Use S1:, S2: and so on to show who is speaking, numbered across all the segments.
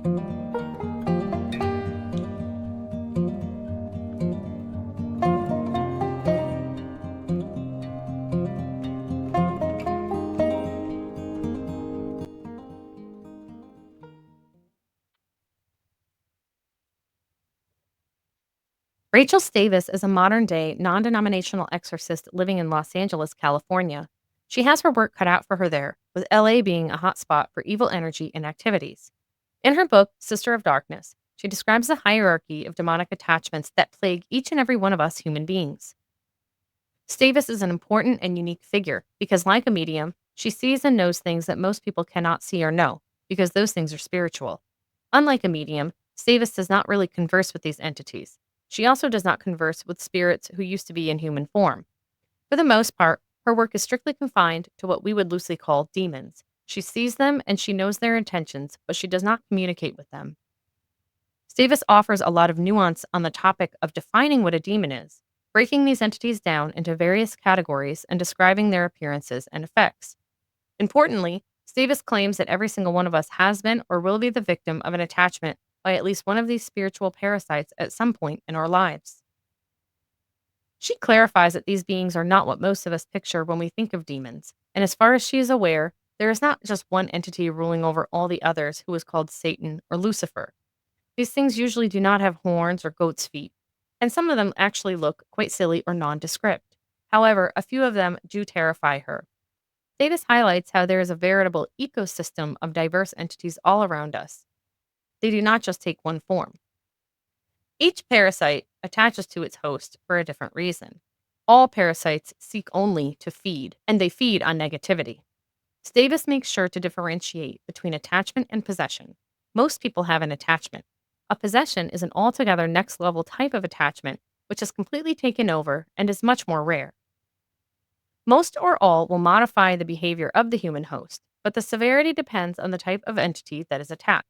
S1: Rachel Stavis is a modern day, non denominational exorcist living in Los Angeles, California. She has her work cut out for her there, with LA being a hotspot for evil energy and activities. In her book, Sister of Darkness, she describes the hierarchy of demonic attachments that plague each and every one of us human beings. Stavis is an important and unique figure because, like a medium, she sees and knows things that most people cannot see or know, because those things are spiritual. Unlike a medium, Stavis does not really converse with these entities. She also does not converse with spirits who used to be in human form. For the most part, her work is strictly confined to what we would loosely call demons. She sees them and she knows their intentions, but she does not communicate with them. Stavis offers a lot of nuance on the topic of defining what a demon is, breaking these entities down into various categories and describing their appearances and effects. Importantly, Stavis claims that every single one of us has been or will be the victim of an attachment by at least one of these spiritual parasites at some point in our lives. She clarifies that these beings are not what most of us picture when we think of demons, and as far as she is aware, there is not just one entity ruling over all the others who is called Satan or Lucifer. These things usually do not have horns or goat's feet, and some of them actually look quite silly or nondescript. However, a few of them do terrify her. Davis highlights how there is a veritable ecosystem of diverse entities all around us. They do not just take one form. Each parasite attaches to its host for a different reason. All parasites seek only to feed, and they feed on negativity. Davis makes sure to differentiate between attachment and possession. Most people have an attachment. A possession is an altogether next level type of attachment, which is completely taken over and is much more rare. Most or all will modify the behavior of the human host, but the severity depends on the type of entity that is attacked.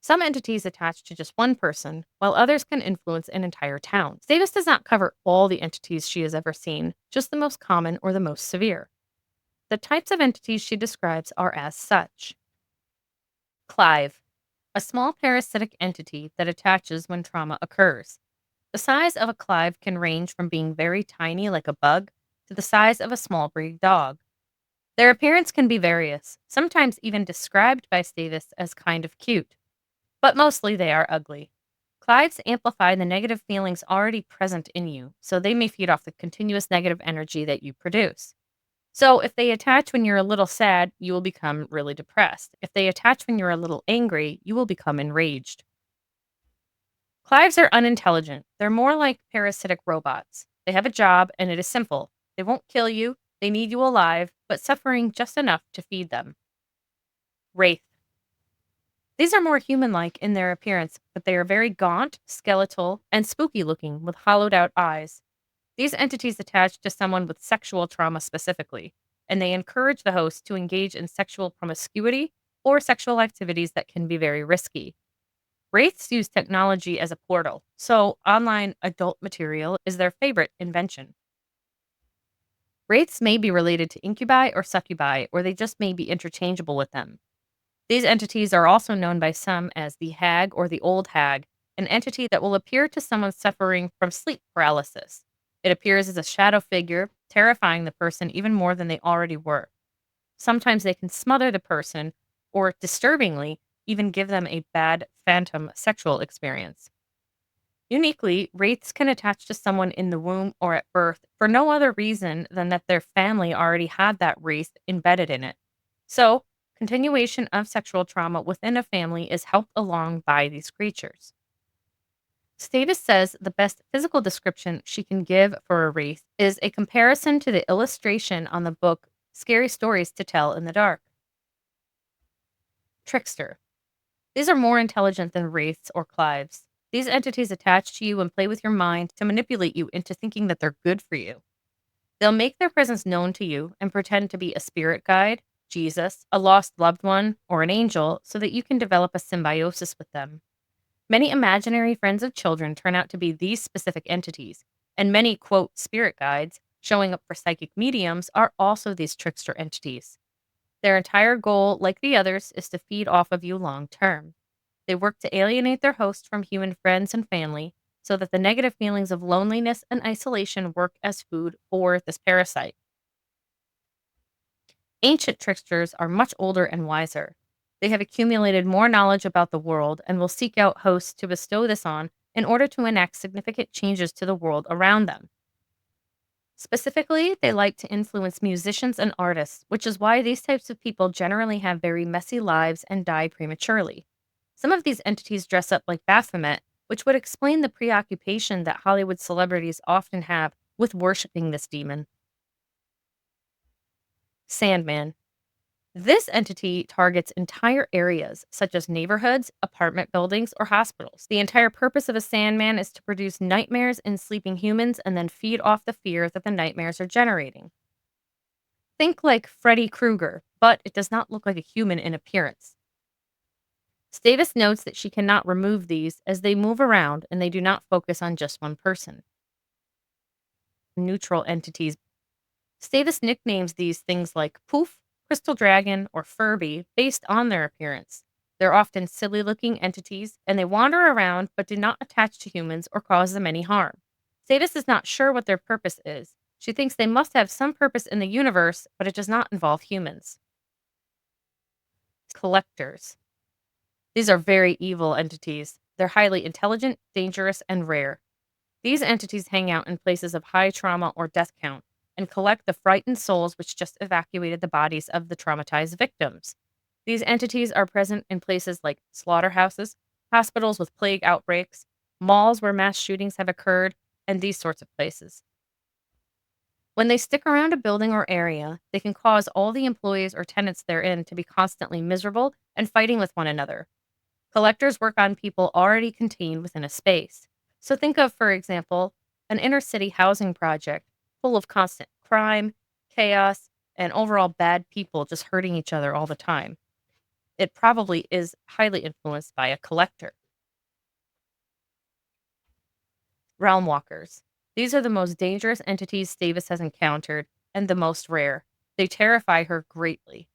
S1: Some entities attach to just one person, while others can influence an entire town. Davis does not cover all the entities she has ever seen, just the most common or the most severe. The types of entities she describes are as such. Clive, a small parasitic entity that attaches when trauma occurs. The size of a Clive can range from being very tiny, like a bug, to the size of a small breed dog. Their appearance can be various, sometimes even described by Stavis as kind of cute, but mostly they are ugly. Clives amplify the negative feelings already present in you, so they may feed off the continuous negative energy that you produce. So, if they attach when you're a little sad, you will become really depressed. If they attach when you're a little angry, you will become enraged. Clives are unintelligent. They're more like parasitic robots. They have a job, and it is simple. They won't kill you, they need you alive, but suffering just enough to feed them. Wraith. These are more human like in their appearance, but they are very gaunt, skeletal, and spooky looking with hollowed out eyes. These entities attach to someone with sexual trauma specifically, and they encourage the host to engage in sexual promiscuity or sexual activities that can be very risky. Wraiths use technology as a portal, so online adult material is their favorite invention. Wraiths may be related to incubi or succubi, or they just may be interchangeable with them. These entities are also known by some as the hag or the old hag, an entity that will appear to someone suffering from sleep paralysis. It appears as a shadow figure, terrifying the person even more than they already were. Sometimes they can smother the person, or disturbingly, even give them a bad phantom sexual experience. Uniquely, wraiths can attach to someone in the womb or at birth for no other reason than that their family already had that wraith embedded in it. So, continuation of sexual trauma within a family is helped along by these creatures. Stavis says the best physical description she can give for a wraith is a comparison to the illustration on the book Scary Stories to Tell in the Dark. Trickster. These are more intelligent than wraiths or clives. These entities attach to you and play with your mind to manipulate you into thinking that they're good for you. They'll make their presence known to you and pretend to be a spirit guide, Jesus, a lost loved one, or an angel so that you can develop a symbiosis with them. Many imaginary friends of children turn out to be these specific entities, and many, quote, spirit guides showing up for psychic mediums are also these trickster entities. Their entire goal, like the others, is to feed off of you long term. They work to alienate their host from human friends and family so that the negative feelings of loneliness and isolation work as food for this parasite. Ancient tricksters are much older and wiser. They have accumulated more knowledge about the world and will seek out hosts to bestow this on in order to enact significant changes to the world around them. Specifically, they like to influence musicians and artists, which is why these types of people generally have very messy lives and die prematurely. Some of these entities dress up like Baphomet, which would explain the preoccupation that Hollywood celebrities often have with worshiping this demon. Sandman. This entity targets entire areas, such as neighborhoods, apartment buildings, or hospitals. The entire purpose of a Sandman is to produce nightmares in sleeping humans and then feed off the fear that the nightmares are generating. Think like Freddy Krueger, but it does not look like a human in appearance. Stavis notes that she cannot remove these as they move around and they do not focus on just one person. Neutral entities. Stavis nicknames these things like Poof, Crystal Dragon, or Furby based on their appearance. They're often silly looking entities and they wander around but do not attach to humans or cause them any harm. Stavis is not sure what their purpose is. She thinks they must have some purpose in the universe, but it does not involve humans. Collectors. These are very evil entities. They're highly intelligent, dangerous, and rare. These entities hang out in places of high trauma or death count and collect the frightened souls which just evacuated the bodies of the traumatized victims. These entities are present in places like slaughterhouses, hospitals with plague outbreaks, malls where mass shootings have occurred, and these sorts of places. When they stick around a building or area, they can cause all the employees or tenants therein to be constantly miserable and fighting with one another. Collectors work on people already contained within a space. So think of, for example, an inner city housing project full of constant crime, chaos, and overall bad people just hurting each other all the time. It probably is highly influenced by a collector. Realm walkers. These are the most dangerous entities Stavis has encountered and the most rare. They terrify her greatly.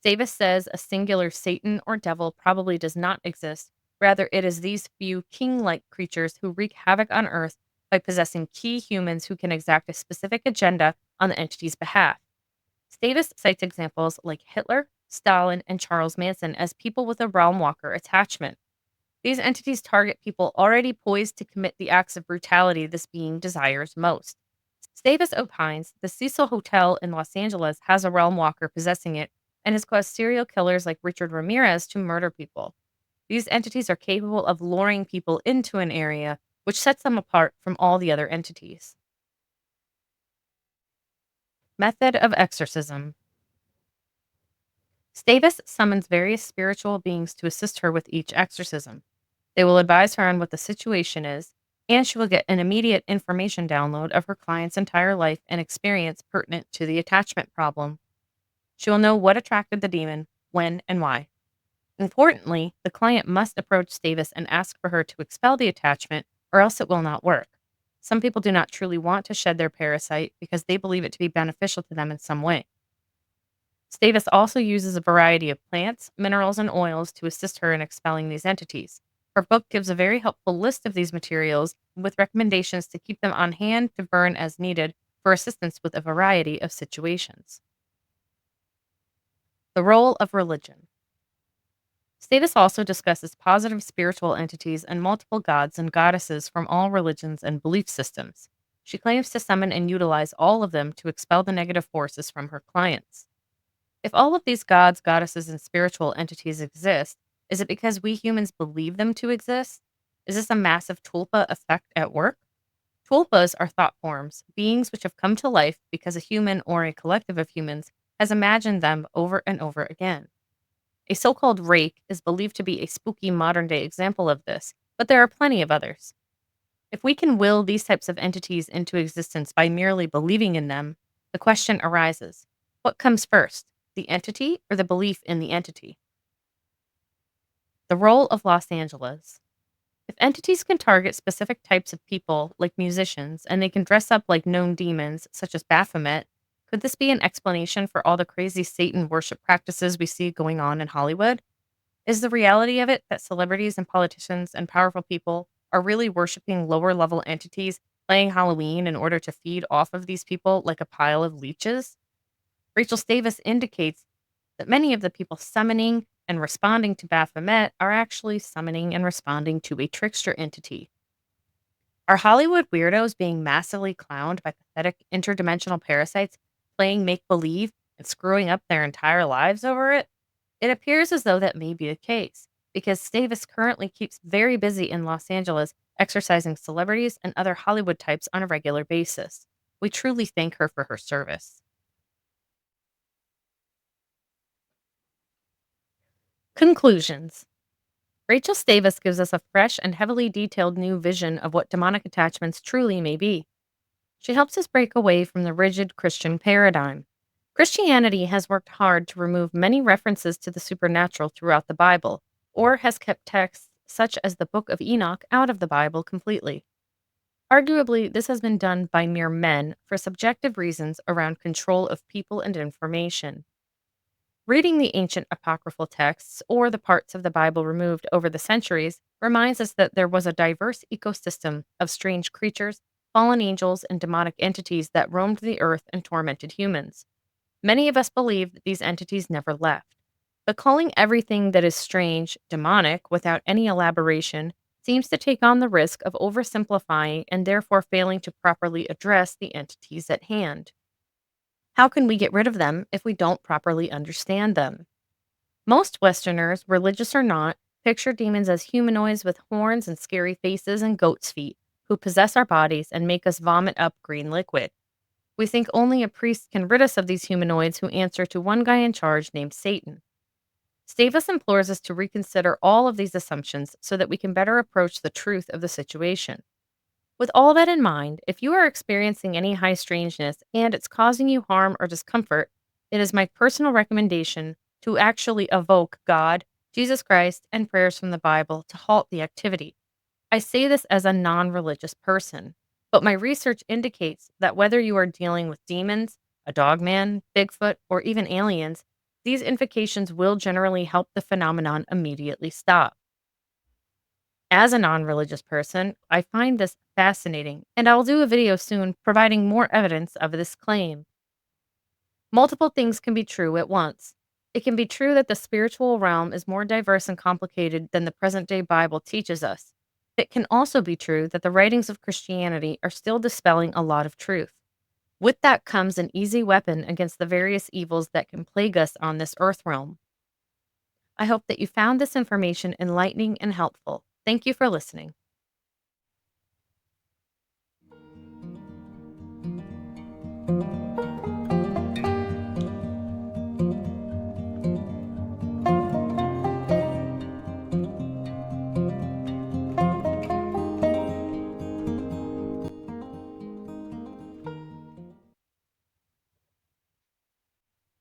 S1: Stavis says a singular Satan or devil probably does not exist. Rather, it is these few king like creatures who wreak havoc on Earth by possessing key humans who can exact a specific agenda on the entity's behalf. Stavis cites examples like Hitler, Stalin, and Charles Manson as people with a realm walker attachment. These entities target people already poised to commit the acts of brutality this being desires most. Stavis opines the Cecil Hotel in Los Angeles has a realm walker possessing it and has caused serial killers like Richard Ramirez to murder people. These entities are capable of luring people into an area, which sets them apart from all the other entities. Method of exorcism. Stavis summons various spiritual beings to assist her with each exorcism. They will advise her on what the situation is, and she will get an immediate information download of her client's entire life and experience pertinent to the attachment problem. She will know what attracted the demon, when, and why. Importantly, the client must approach Stavis and ask for her to expel the attachment, or else it will not work. Some people do not truly want to shed their parasite because they believe it to be beneficial to them in some way. Stavis also uses a variety of plants, minerals, and oils to assist her in expelling these entities. Her book gives a very helpful list of these materials with recommendations to keep them on hand to burn as needed for assistance with a variety of situations. The role of religion. Stavis also discusses positive spiritual entities and multiple gods and goddesses from all religions and belief systems. She claims to summon and utilize all of them to expel the negative forces from her clients. If all of these gods, goddesses, and spiritual entities exist, is it because we humans believe them to exist? Is this a massive tulpa effect at work? Tulpas are thought forms, beings which have come to life because a human or a collective of humans has imagined them over and over again. A so called rake is believed to be a spooky modern day example of this, but there are plenty of others. If we can will these types of entities into existence by merely believing in them, the question arises, what comes first, the entity or the belief in the entity? The role of Los Angeles. If entities can target specific types of people, like musicians, and they can dress up like known demons, such as Baphomet, could this be an explanation for all the crazy Satan worship practices we see going on in Hollywood? Is the reality of it that celebrities and politicians and powerful people are really worshiping lower level entities playing Halloween in order to feed off of these people like a pile of leeches? Rachel Stavis indicates that many of the people summoning and responding to Baphomet are actually summoning and responding to a trickster entity. Are Hollywood weirdos being massively clowned by pathetic interdimensional parasites playing make believe and screwing up their entire lives over it? It appears as though that may be the case, because Stavis currently keeps very busy in Los Angeles exercising celebrities and other Hollywood types on a regular basis. We truly thank her for her service. Conclusions. Rachel Stavis gives us a fresh and heavily detailed new vision of what demonic attachments truly may be. She helps us break away from the rigid Christian paradigm. Christianity has worked hard to remove many references to the supernatural throughout the Bible, or has kept texts such as the Book of Enoch out of the Bible completely. Arguably, this has been done by mere men for subjective reasons around control of people and information. Reading the ancient apocryphal texts, or the parts of the Bible removed over the centuries, reminds us that there was a diverse ecosystem of strange creatures, fallen angels, and demonic entities that roamed the earth and tormented humans. Many of us believe that these entities never left. But calling everything that is strange demonic without any elaboration seems to take on the risk of oversimplifying and therefore failing to properly address the entities at hand. How can we get rid of them if we don't properly understand them? Most Westerners, religious or not, picture demons as humanoids with horns and scary faces and goat's feet who possess our bodies and make us vomit up green liquid. We think only a priest can rid us of these humanoids who answer to one guy in charge named Satan. Stavis implores us to reconsider all of these assumptions so that we can better approach the truth of the situation. With all that in mind, if you are experiencing any high strangeness and it's causing you harm or discomfort, it is my personal recommendation to actually evoke God, Jesus Christ, and prayers from the Bible to halt the activity. I say this as a non religious person, but my research indicates that whether you are dealing with demons, a dogman, Bigfoot, or even aliens, these invocations will generally help the phenomenon immediately stop. As a non religious person, I find this fascinating, and I'll do a video soon providing more evidence of this claim. Multiple things can be true at once. It can be true that the spiritual realm is more diverse and complicated than the present day Bible teaches us. It can also be true that the writings of Christianity are still dispelling a lot of truth. With that comes an easy weapon against the various evils that can plague us on this earth realm. I hope that you found this information enlightening and helpful. Thank you for listening.